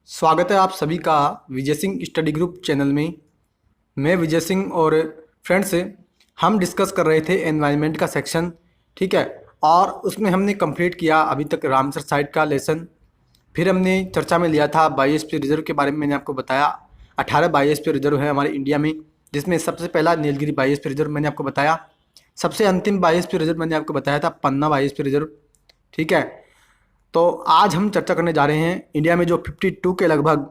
स्वागत है आप सभी का Vijay Singh study group channel में। मैं विजय सिंह और फ्रेंड्स हम डिस्कस कर रहे थे एनवायरनमेंट का सेक्शन, ठीक है। और उसमें हमने कंप्लीट किया अभी तक रामसर साइट का लेसन। फिर हमने चर्चा में लिया था बायोस्फीयर रिजर्व के बारे में। मैंने आपको बताया 18 बायोस्फीयर रिजर्व है हमारे इंडिया में, जिसमें सबसे पहला नीलगिरी बायोस्फीयर रिजर्व मैंने आपको बताया। सबसे अंतिम बायोस्फीयर रिजर्व मैंने आपको बताया था पन्ना बायोस्फीयर रिजर्व, ठीक है। तो आज हम चर्चा करने जा रहे हैं इंडिया में जो 52 के लगभग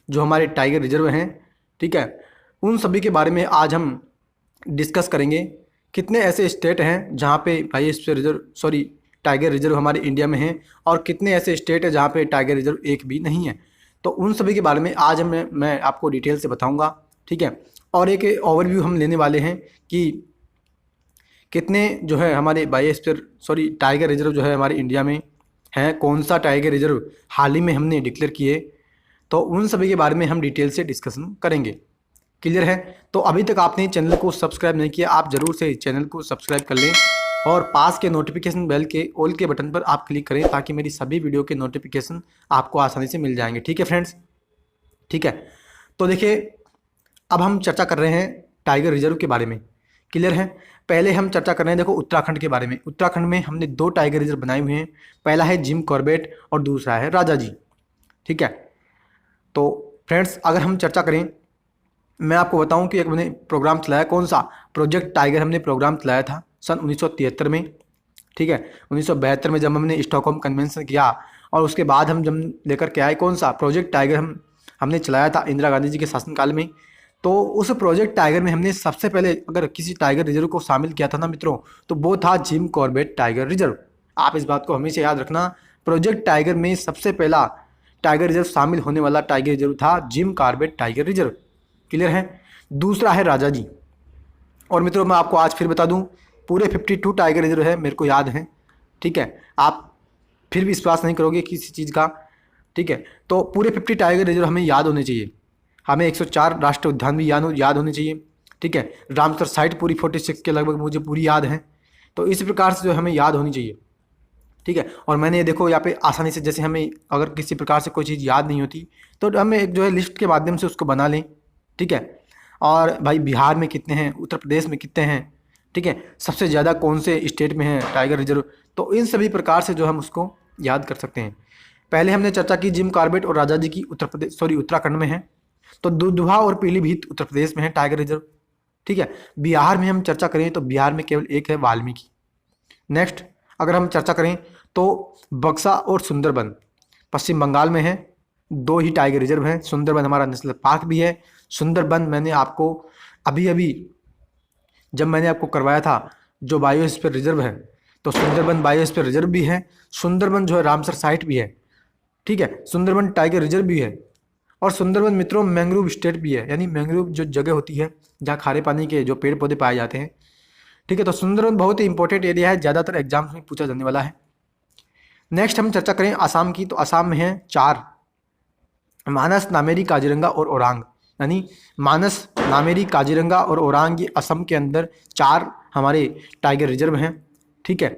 जो हमारे टाइगर रिजर्व हैं, ठीक है, उन सभी के बारे में आज हम डिस्कस करेंगे। कितने ऐसे स्टेट हैं जहाँ पे बायोस्फीयर रिजर्व टाइगर रिजर्व हमारे इंडिया में हैं, और कितने ऐसे स्टेट हैं जहाँ पे टाइगर रिजर्व एक भी नहीं है। तो उन सभी के बारे में आज मैं आपको डिटेल से बताऊँगा, ठीक है। और एक ओवरव्यू हम लेने वाले हैं कि कितने जो है हमारे टाइगर रिजर्व जो है हमारे इंडिया में है, कौन सा टाइगर रिजर्व हाल ही में हमने डिक्लेयर किए, तो उन सभी के बारे में हम डिटेल से डिस्कशन करेंगे। क्लियर है? तो अभी तक आपने चैनल को सब्सक्राइब नहीं किया, आप ज़रूर से चैनल को सब्सक्राइब कर लें और पास के नोटिफिकेशन बेल के ऑल के बटन पर आप क्लिक करें ताकि मेरी सभी वीडियो के नोटिफिकेशन आपको आसानी से मिल जाएंगे, ठीक है फ्रेंड्स। ठीक है, तो देखिए अब हम चर्चा कर रहे हैं टाइगर रिजर्व के बारे में। क्लियर है? पहले हम चर्चा कर रहे हैं देखो उत्तराखंड के बारे में। उत्तराखंड में हमने 2 टाइगर रिजर्व बनाए हुए हैं, पहला है जिम कॉर्बेट और दूसरा है राजा जी, ठीक है। तो फ्रेंड्स अगर हम चर्चा करें, मैं आपको बताऊं कि एक मैंने प्रोग्राम चलाया, कौन सा प्रोजेक्ट टाइगर हमने प्रोग्राम चलाया था सन 1973 में, ठीक है। 1972 में जब हमने स्टॉकहोम कन्वेंशन किया और उसके बाद हम जब लेकर के आए कौन सा प्रोजेक्ट टाइगर हमने चलाया था इंदिरा गांधी जी के शासनकाल में। तो उस प्रोजेक्ट टाइगर में हमने सबसे पहले अगर किसी टाइगर रिजर्व को शामिल किया था ना मित्रों, तो वो था जिम कॉर्बेट टाइगर रिजर्व। आप इस बात को हमेशा याद रखना, प्रोजेक्ट टाइगर में सबसे पहला टाइगर रिजर्व शामिल होने वाला टाइगर रिजर्व था Jim Corbett tiger reserve. Clear है? दूसरा है राजा जी। और मित्रों मैं आपको आज फिर बता दूं, पूरे 52 टाइगर रिजर्व है, मेरे को याद है, ठीक है। आप फिर भी विश्वास नहीं करोगे किसी चीज़ का, ठीक है। तो पूरे 50 टाइगर रिजर्व हमें याद होने चाहिए। हमें 104 राष्ट्रीय उद्यान भी याद होने चाहिए, ठीक है। रामसर साइट पूरी 46 के लगभग मुझे पूरी याद है। तो इस प्रकार से जो हमें याद होनी चाहिए, ठीक है। और मैंने देखो यहाँ पे आसानी से, जैसे हमें अगर किसी प्रकार से कोई चीज़ याद नहीं होती तो हमें एक जो है लिस्ट के माध्यम से उसको बना लें, ठीक है। और भाई बिहार में कितने हैं, उत्तर प्रदेश में कितने हैं, ठीक है, सबसे ज़्यादा कौन से स्टेट में है टाइगर रिजर्व, तो इन सभी प्रकार से जो हम उसको याद कर सकते हैं। पहले हमने चर्चा की जिम कॉर्बेट और राजा जी की उत्तराखंड में है। तो दुधवा और पीलीभीत उत्तर प्रदेश में है टाइगर रिजर्व, ठीक है। बिहार में हम चर्चा करें तो बिहार में केवल एक है, वाल्मीकि। नेक्स्ट अगर हम चर्चा करें तो बक्सा और सुंदरबन पश्चिम बंगाल में है, 2 ही टाइगर रिजर्व हैं। सुंदरबन हमारा नेशनल पार्क भी है। सुंदरबन मैंने आपको अभी जब मैंने आपको करवाया था जो बायोस्फीयर रिजर्व है, तो सुंदरबन बायोस्फीयर रिजर्व भी है, सुंदरबन जो है रामसर साइट भी है, ठीक है, सुंदरबन टाइगर रिजर्व भी है। और सुंदरबन मित्रों मैंग्रोव स्टेट भी है, यानी मैंग्रोव जो जगह होती है जहाँ खारे पानी के जो पेड़ पौधे पाए जाते हैं, ठीक है। तो सुंदरबन बहुत ही इंपॉर्टेंट एरिया है, ज़्यादातर एग्जाम्स में पूछा जाने वाला है। नेक्स्ट हम चर्चा करें आसाम की, तो आसाम में है 4, मानस, नामेरी, काजीरंगा और ओरांग। यानी मानस, नामेरी, काजीरंगा और ओरांग ये असम के अंदर 4 हमारे टाइगर रिजर्व हैं, ठीक है।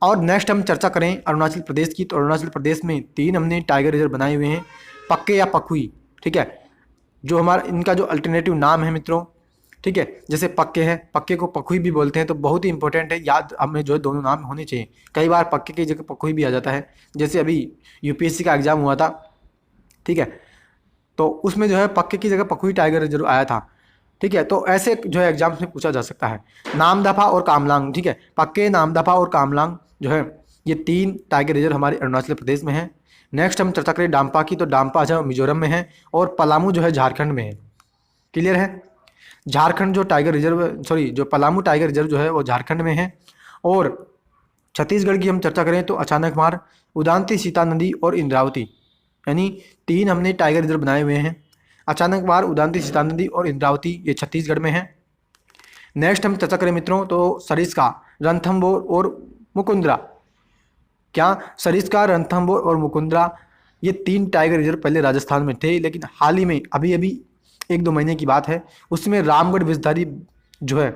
और नेक्स्ट हम चर्चा करें अरुणाचल प्रदेश की, तो अरुणाचल प्रदेश में 3 हमने टाइगर रिजर्व बनाए हुए हैं, पक्के या पखुई, ठीक है। जो हमारा इनका जो अल्टरनेटिव नाम है मित्रों, ठीक है, जैसे पक्के हैं, पक्के को पखुई भी बोलते हैं, तो बहुत ही इंपॉर्टेंट है, याद हमें जो है दोनों नाम होने चाहिए। कई बार पक्के की जगह पखुई भी आ जाता है, जैसे अभी यूपीएससी का एग्जाम हुआ था, ठीक है, तो उसमें जो है पक्के की जगह पखुई टाइगर रिजर्व आया था, ठीक है। तो ऐसे जो है एग्जाम्स में पूछा जा सकता है। नामदफा और कामलांग, ठीक है, पक्के, नामदफा और कामलांग जो है ये 3 टाइगर रिजर्व हमारे अरुणाचल प्रदेश में है। नेक्स्ट हम चर्चा करें डांपा की, तो डांपा जो मिजोरम में है और पलामू जो है झारखंड में है। क्लियर है? झारखंड जो टाइगर रिजर्व जो पलामू टाइगर रिजर्व जो है वो झारखंड में है। और छत्तीसगढ़ की हम चर्चा करें तो अचानकमार, उदांती, सीता नदी और इंद्रावती, यानी 3 हमने टाइगर रिजर्व बनाए हुए हैं। अचानकमार, उदांती, सीता नदी और इंद्रावती ये छत्तीसगढ़ में है। नेक्स्ट हम चर्चा करें मित्रों तो सरिस्का, रणथंभौर और मुकुंदरा। क्या सरिस्का, रणथंभौर और मुकुंदरा ये 3 टाइगर रिजर्व पहले राजस्थान में थे, लेकिन हाल ही में अभी 1-2 महीने की बात है, उसमें रामगढ़ विषधारी जो है,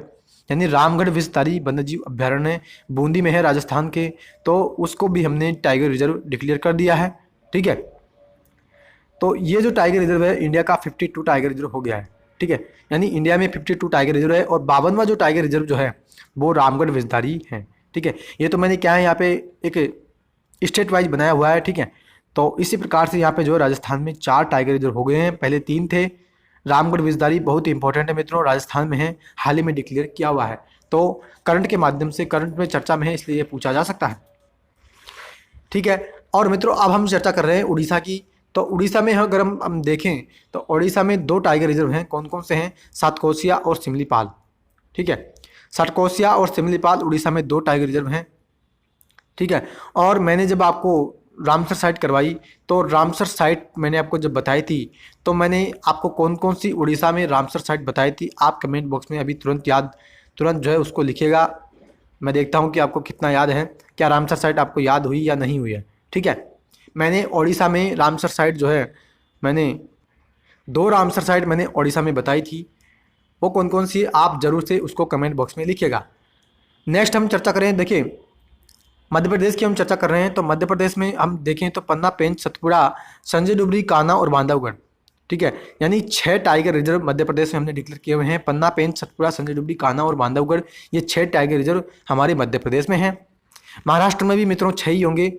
यानी रामगढ़ विषधारी वन्यजीव अभ्यारण्य बूंदी में है राजस्थान के, तो उसको भी हमने टाइगर रिजर्व डिक्लेयर कर दिया है, ठीक है। तो ये जो टाइगर रिजर्व है इंडिया का 52 टाइगर रिजर्व हो गया है, ठीक है। यानी इंडिया में 52 टाइगर रिजर्व है और 52वां जो टाइगर रिजर्व जो है वो रामगढ़ विजधारी है, ठीक है। ये तो मैंने क्या है यहाँ पे एक स्टेट वाइज बनाया हुआ है, ठीक है। तो इसी प्रकार से यहाँ पे जो है राजस्थान में 4 टाइगर रिजर्व हो गए हैं, पहले 3 थे। रामगढ़ विजधारी बहुत इंपॉर्टेंट है मित्रों, राजस्थान में है, हाल ही में डिक्लेयर किया हुआ है। तो करंट के माध्यम से, करंट में चर्चा में है, इसलिए ये पूछा जा सकता है, ठीक है। और मित्रों अब हम चर्चा कर रहे हैं उड़ीसा की। तो उड़ीसा में अगर हम देखें तो उड़ीसा में 2 टाइगर रिजर्व हैं, कौन कौन से हैं? सातकोशिया और सिमलीपाल, ठीक है। सातकोशिया और सिमलीपाल उड़ीसा में 2 टाइगर रिजर्व हैं, ठीक है। और मैंने जब आपको रामसर साइट करवाई तो रामसर साइट मैंने आपको जब बताई थी तो मैंने आपको कौन कौन सी उड़ीसा में रामसर साइट बताई थी, आप कमेंट बॉक्स में अभी तुरंत जो है उसको लिखिएगा। मैं देखता हूँ कि आपको कितना याद है, क्या रामसर साइट आपको याद हुई या नहीं हुई है, ठीक है। मैंने उड़ीसा में रामसर साइट जो है, मैंने 2 रामसर साइट मैंने उड़ीसा में बताई थी, वो कौन कौन सी आप ज़रूर से उसको कमेंट बॉक्स में लिखिएगा। नेक्स्ट हम चर्चा करें, देखिए मध्य प्रदेश की हम चर्चा कर रहे हैं। तो मध्य प्रदेश में हम देखें तो पन्ना, पेंच, सतपुड़ा, संजय डुबरी, कान्हा और बांधवगढ़, ठीक है। यानी 6 टाइगर रिजर्व मध्य प्रदेश में हमने डिक्लेयर किए हुए हैं। पन्ना, पेंच, सतपुड़ा, संजय डुबरी, कान्हा और बांधवगढ़, ये 6 टाइगर रिजर्व हमारे मध्य प्रदेश में हैं। महाराष्ट्र में भी मित्रों 6 ही होंगे।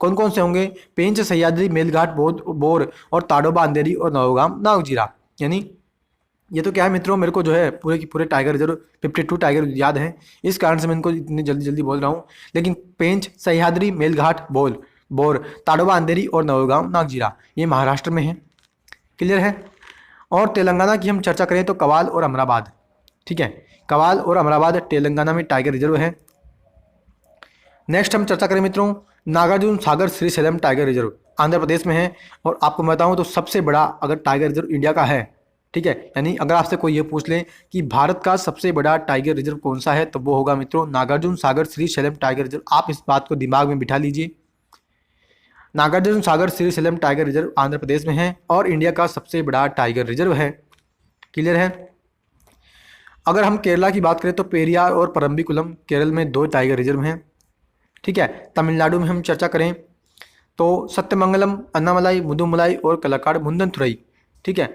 कौन कौन से होंगे? पेंच, सह्याद्री, मेलघाट, बोर और ताडोबा, अंधेरी और नौगाम, नागजीरा। यानी ये तो क्या है मित्रों, मेरे को जो है पूरे की पूरे टाइगर रिजर्व 52 टाइगर याद हैं, इस कारण से मैं इनको इतनी जल्दी जल्दी बोल रहा हूँ। लेकिन पेंच, सह्याद्री, मेलघाट, बोर, ताडोबा, अंधेरी और नौगाम, नागजीरा, ये महाराष्ट्र में है, क्लियर है। और तेलंगाना की हम चर्चा करें तो कवाल और अमराबाद, ठीक है। कवाल और अमराबाद तेलंगाना में टाइगर रिजर्व है। नेक्स्ट हम चर्चा करें मित्रों, नागार्जुन सागर श्रीशैलम टाइगर रिजर्व आंध्र प्रदेश में है। और आपको मैं बताऊं तो सबसे बड़ा अगर टाइगर रिजर्व इंडिया का है, ठीक है। यानी अगर आपसे कोई ये पूछ ले कि भारत का सबसे बड़ा टाइगर रिजर्व कौन सा है, तो वो होगा मित्रों नागार्जुन सागर श्रीशैलम टाइगर रिजर्व। आप इस बात को दिमाग में बिठा लीजिए, नागार्जुन सागर श्रीशैलम टाइगर रिजर्व आंध्र प्रदेश में है और इंडिया का सबसे बड़ा टाइगर रिजर्व है, क्लियर है। अगर हम केरला की बात करें तो पेरियार और परम्बिकुलम केरल में 2 टाइगर रिजर्व हैं, ठीक है। तमिलनाडु में हम चर्चा करें तो सत्यमंगलम, अन्नामलाई, मुदुमलाई और कलाकाड़ मुंदनथुरई, ठीक है।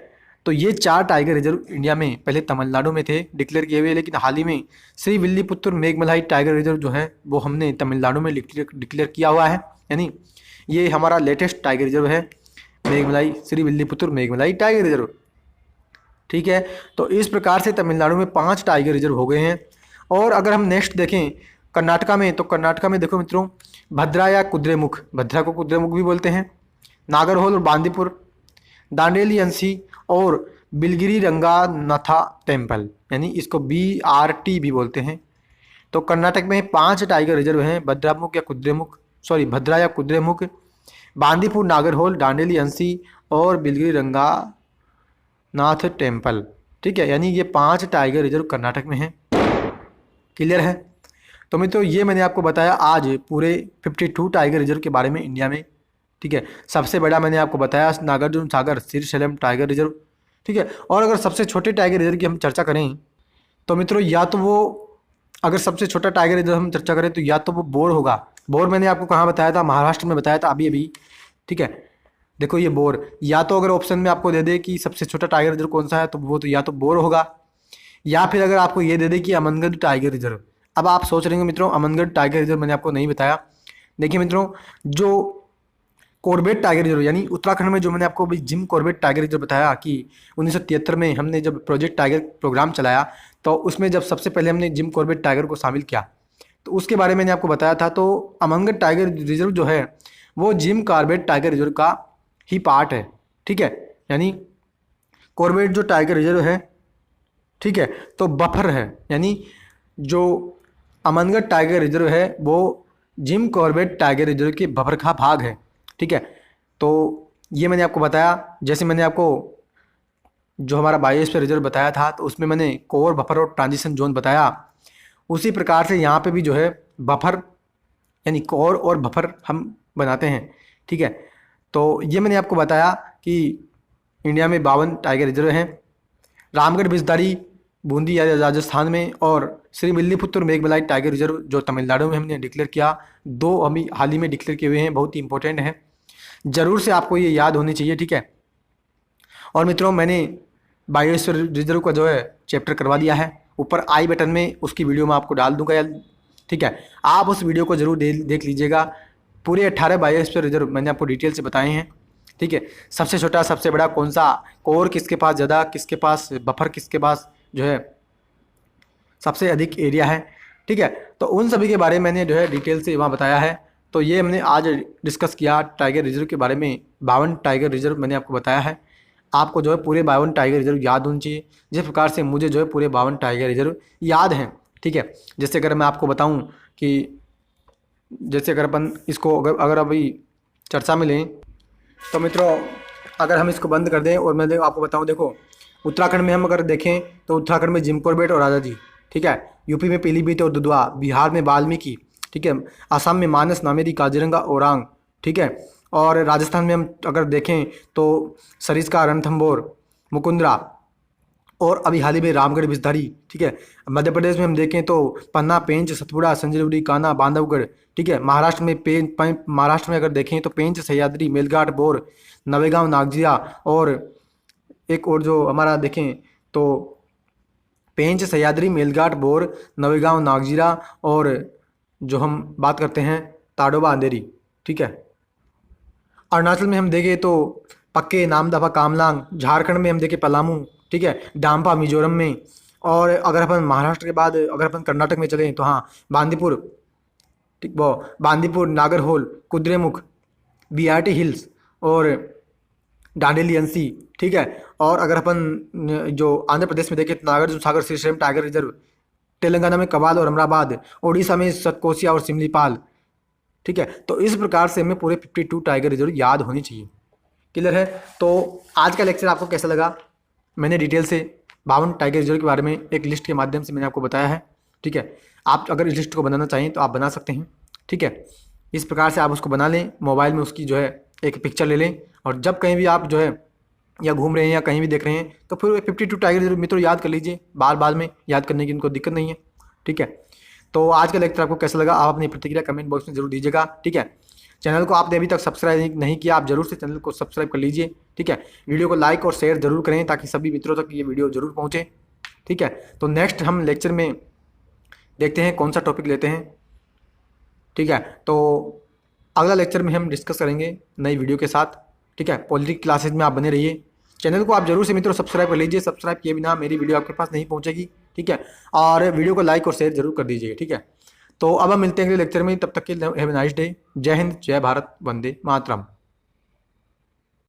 तो ये 4 टाइगर रिजर्व इंडिया में पहले तमिलनाडु में थे डिक्लेयर किए हुए, लेकिन हाल ही में श्री विल्लीपुत्तुर मेघमलाई टाइगर रिजर्व जो है वो हमने तमिलनाडु में डिक्लेयर किया हुआ है। यानी ये हमारा लेटेस्ट टाइगर रिजर्व है, मेघमलाई, श्री विल्लीपुत्तुर मेघमलाई टाइगर रिजर्व, ठीक है। तो इस प्रकार से तमिलनाडु में 5 टाइगर रिजर्व हो गए हैं। और अगर हम नेक्स्ट देखें कर्नाटका में, तो कर्नाटका में देखो मित्रों भद्रा या कुद्रेमुख, भद्रा को कुद्रेमुख भी बोलते हैं, नागरहोल और बांदीपुर, दांडेली अंशी और बिलगिरी रंगानाथा टेम्पल, यानी इसको BRT भी बोलते हैं। तो कर्नाटक में 5 टाइगर रिजर्व हैं, भद्रा या कुद्रेमुख, बांदीपुर, नागरहोल, दांडेली अंशी और बिलगिरी रंगानाथ टेम्पल, ठीक है। यानी ये 5 टाइगर रिजर्व कर्नाटक में हैं, क्लियर है। तो मित्रों ये मैंने आपको बताया आज पूरे 52 टाइगर रिजर्व के बारे में इंडिया में, ठीक है। सबसे बड़ा मैंने आपको बताया नागार्जुन सागर श्रीशैलम टाइगर रिजर्व, ठीक है। और अगर सबसे छोटे टाइगर रिजर्व की हम चर्चा करें तो मित्रों या तो वो, अगर सबसे छोटा टाइगर रिजर्व हम चर्चा करें तो या तो वो बोर होगा। बोर मैंने आपको कहाँ बताया था? महाराष्ट्र में बताया था अभी, ठीक है। देखो ये बोर, या तो अगर ऑप्शन में आपको दे दे कि सबसे छोटा टाइगर रिजर्व कौन सा है तो वो तो या तो बोर होगा, या फिर अगर आपको ये दे दे कि अमनगढ़ टाइगर रिजर्व। अब आप सोच रहे हैं मित्रों अमनगढ़ टाइगर रिजर्व मैंने आपको नहीं बताया। देखिए मित्रों जो कॉर्बेट टाइगर रिजर्व, यानी उत्तराखंड में जो मैंने आपको अभी जिम कॉर्बेट टाइगर रिजर्व बताया कि 1973 में हमने जब प्रोजेक्ट टाइगर प्रोग्राम चलाया तो उसमें जब सबसे पहले हमने जिम कॉर्बेट टाइगर को शामिल किया तो उसके बारे में मैंने आपको बताया था। तो अमनगढ़ टाइगर रिजर्व जो है वो जिम कॉर्बेट टाइगर रिजर्व का ही पार्ट है, ठीक है। यानी कॉर्बेट जो टाइगर रिजर्व है, ठीक है, तो बफर है, यानी जो अमनगढ़ टाइगर रिजर्व है वो जिम कॉर्बेट टाइगर रिजर्व के बफर का भाग है, ठीक है। तो ये मैंने आपको बताया, जैसे मैंने आपको जो हमारा बायोस्फीयर रिजर्व बताया था तो उसमें मैंने कोर, बफर और ट्रांजिशन जोन बताया, उसी प्रकार से यहाँ पे भी जो है बफर यानी कोर और बफर हम बनाते हैं, ठीक है। तो ये मैंने आपको बताया कि इंडिया में 52 टाइगर रिजर्व हैं, रामगढ़ बिजदारी बूंदी या राजस्थान में, और श्री विल्लीपुत्तुर मेघमलाई टाइगर रिजर्व जो तमिलनाडु में हमने डिक्लेयर किया। 2 अभी हाल ही में डिक्लेयर किए हुए हैं, बहुत ही इंपॉर्टेंट है, ज़रूर से आपको ये याद होनी चाहिए, ठीक है। और मित्रों मैंने बायोस्फीयर रिजर्व का जो है चैप्टर करवा दिया है, ऊपर आई बटन में उसकी वीडियो मैं आपको डाल दूंगा, ठीक है। आप उस वीडियो को जरूर देख लीजिएगा। पूरे 18 बायोस्फीयर रिजर्व मैंने आपको डिटेल से बताए हैं, ठीक है। सबसे छोटा सबसे बड़ा कौन सा, कोर किसके पास ज़्यादा, किसके पास बफर, किसके पास जो है सबसे अधिक एरिया है, ठीक है। तो उन सभी के बारे में मैंने जो है डिटेल से वहाँ बताया है। तो ये हमने आज डिस्कस किया टाइगर रिजर्व के बारे में। 52 टाइगर रिजर्व मैंने आपको बताया है। आपको जो है पूरे 52 टाइगर रिजर्व याद होनी चाहिए, जिस प्रकार से मुझे जो है पूरे 52 टाइगर रिजर्व याद हैं, ठीक है। जैसे अगर मैं आपको बताऊं कि जैसे अगर अपन इसको अगर अभी चर्चा में लें तो मित्रों अगर हम इसको बंद कर दें और मैं आपको बताऊं, देखो उत्तराखंड में हम अगर देखें तो उत्तराखंड में जिम कॉर्बेट और राजाजी, ठीक है। यूपी में पीलीभीत और दुधवा, बिहार में वाल्मीकि, ठीक है। असम में मानस, नामेरी, काजीरंगा, ओरांग, ठीक है। और राजस्थान में हम अगर देखें तो सरिस्का, रणथंभौर, मुकुंदरा और अभी हाल ही में रामगढ़ बिस्दारी, ठीक है। मध्य प्रदेश में हम देखें तो पन्ना, पेंच, सतपुड़ा, संजौली, कान्हा, बांधवगढ़, ठीक है। महाराष्ट्र में महाराष्ट्र में अगर देखें तो पेंच, सह्याद्री, मेलघाट, बोर, नवेगांव, नागजिया और एक और जो हमारा देखें तो पेंच, सह्याद्री, मेलघाट, बोर, नवेगांव, नागजीरा और जो हम बात करते हैं ताडोबा, अंधेरी, ठीक है। अरुणाचल में हम देखें तो पक्के, नामदफा, कामलांग। झारखंड में हम देखें पलामू, ठीक है। डांपा मिजोरम में। और अगर अपन महाराष्ट्र के बाद अगर अपन कर्नाटक में चलें तो हाँ बांदीपुर, ठीक, वो बांदीपुर, नागरहोल, कुद्रेमुख, बीआरटी हिल्स और डांडेलियंसी, ठीक है। और अगर अपन जो आंध्र प्रदेश में देखें तो नागार्जुन सागर श्रीशैलम टाइगर रिजर्व, तेलंगाना में कवाल और अमराबाद, उड़ीसा में सतकोसिया और सिमलीपाल, ठीक है। तो इस प्रकार से हमें पूरे 52 टाइगर रिजर्व याद होनी चाहिए। क्लियर है। तो आज का लेक्चर आपको कैसा लगा? मैंने डिटेल से 52 टाइगर रिजर्व के बारे में एक लिस्ट के माध्यम से मैंने आपको बताया है, ठीक है। आप अगर इस लिस्ट को बनाना चाहें तो आप बना सकते हैं, ठीक है। इस प्रकार से आप उसको बना लें, मोबाइल में उसकी जो है एक पिक्चर ले लें और जब कहीं भी आप जो है या घूम रहे हैं या कहीं भी देख रहे हैं तो फिर 52 टाइगर रिजर्व मित्रों याद कर लीजिए। बार बार में याद करने की उनको दिक्कत नहीं है, ठीक है। तो आज का लेक्चर आपको कैसा लगा आप अपनी प्रतिक्रिया कमेंट बॉक्स में जरूर दीजिएगा, ठीक है। चैनल को आपने अभी तक सब्सक्राइब नहीं किया, आप जरूर से चैनल को सब्सक्राइब कर लीजिए, ठीक है। वीडियो को लाइक और शेयर जरूर करें ताकि सभी मित्रों तक ये वीडियो जरूर पहुंचे, ठीक है। तो नेक्स्ट हम लेक्चर में देखते हैं कौन सा टॉपिक लेते हैं, ठीक है। तो अगला लेक्चर में हम डिस्कस करेंगे नई वीडियो के साथ, ठीक है। पॉलिटिक्स क्लासेज में आप बने रहिए। चैनल को आप जरूर से मित्रों सब्सक्राइब कर लीजिए, सब्सक्राइब किए बिना मेरी वीडियो आपके पास नहीं पहुंचेगी, ठीक है। और वीडियो को लाइक और शेयर जरूर कर दीजिए, ठीक है। तो अब हम मिलते हैं अगले लेक्चर में, तब तक के लिए हैव अ नाइस डे। जय हिंद, जय भारत, वंदे मातरम।